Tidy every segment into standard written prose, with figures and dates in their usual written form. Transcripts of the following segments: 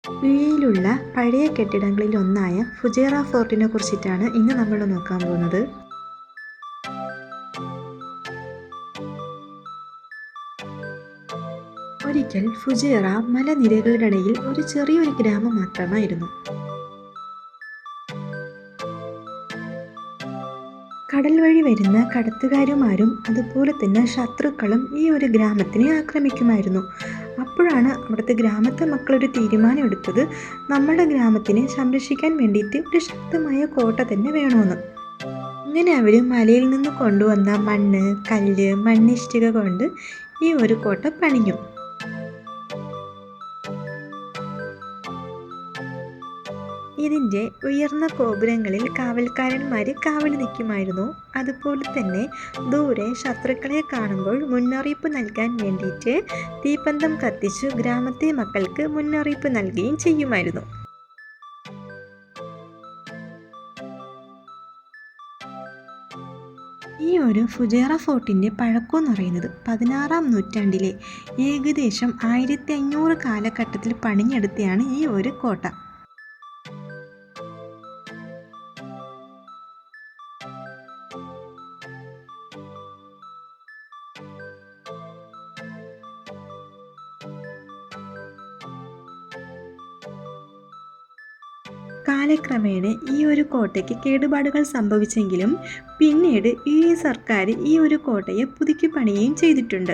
യുഎഇയിലുള്ള പഴയ കെട്ടിടങ്ങളിൽ ഒന്നായ ഫുജൈറ ഫോർട്ടിനെ കുറിച്ചിട്ടാണ് ഇന്ന് നമ്മൾ നോക്കാൻ പോകുന്നത്. ഒരിക്കൽ ഫുജൈറ മലനിരകളുടെയിടയിൽ ഒരു ചെറിയൊരു ഗ്രാമം മാത്രമായിരുന്നു. കടൽ വഴി വരുന്ന കടത്തുകാരുമാരും അതുപോലെ തന്നെ ശത്രുക്കളും ഈ ഒരു ഗ്രാമത്തിനെ ആക്രമിക്കുമായിരുന്നു. അപ്പോഴാണ് അവിടുത്തെ ഗ്രാമത്തെ മക്കളൊരു തീരുമാനം എടുത്തത്, നമ്മുടെ ഗ്രാമത്തിനെ സംരക്ഷിക്കാൻ വേണ്ടിയിട്ട് ഒരു ശക്തമായ കോട്ട തന്നെ വേണമെന്ന്. അങ്ങനെ അവർ മലയിൽ നിന്ന് കൊണ്ടുവന്ന മണ്ണ്, കല്ല്, മണ്ണിഷ്ടിക കൊണ്ട് ഈ ഒരു കോട്ട പണിഞ്ഞു. ഇതിൻ്റെ ഉയർന്ന ഗോപുരങ്ങളിൽ കാവൽക്കാരന്മാർ കാവൽ നിൽക്കുമായിരുന്നു. അതുപോലെ തന്നെ ദൂരെ ശത്രുക്കളെ കാണുമ്പോൾ മുന്നറിയിപ്പ് നൽകാൻ വേണ്ടിയിട്ട് തീപ്പന്തം കത്തിച്ചു ഗ്രാമത്തെ മക്കൾക്ക് മുന്നറിയിപ്പ് നൽകുകയും ചെയ്യുമായിരുന്നു. ഈ ഒരു ഫുജൈറ ഫോർട്ടിൻ്റെ പഴക്കം എന്ന് പറയുന്നത് 16-ാം നൂറ്റാണ്ടിലെ ഏകദേശം 1500 കാലഘട്ടത്തിൽ പണിഞ്ഞെടുത്തതാണ് ഈ ഒരു കോട്ട. കാലക്രമേണ ഈ ഒരു കോട്ടയ്ക്ക് കേടുപാടുകൾ സംഭവിച്ചെങ്കിലും പിന്നീട് ഈ സർക്കാർ ഈ ഒരു കോട്ടയെ പുതുക്കി പണിയുകയും ചെയ്തിട്ടുണ്ട്.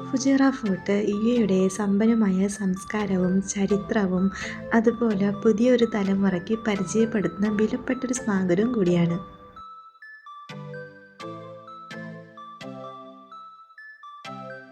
ഫുജൈറ ഫോർട്ട് യുഎഇയുടെ സമ്പന്നമായ സംസ്കാരവും ചരിത്രവും അതുപോലെ പുതിയൊരു തലമുറയ്ക്ക് പരിചയപ്പെടുത്തുന്ന വിലപ്പെട്ടൊരു സ്മാരകം കൂടിയാണ്.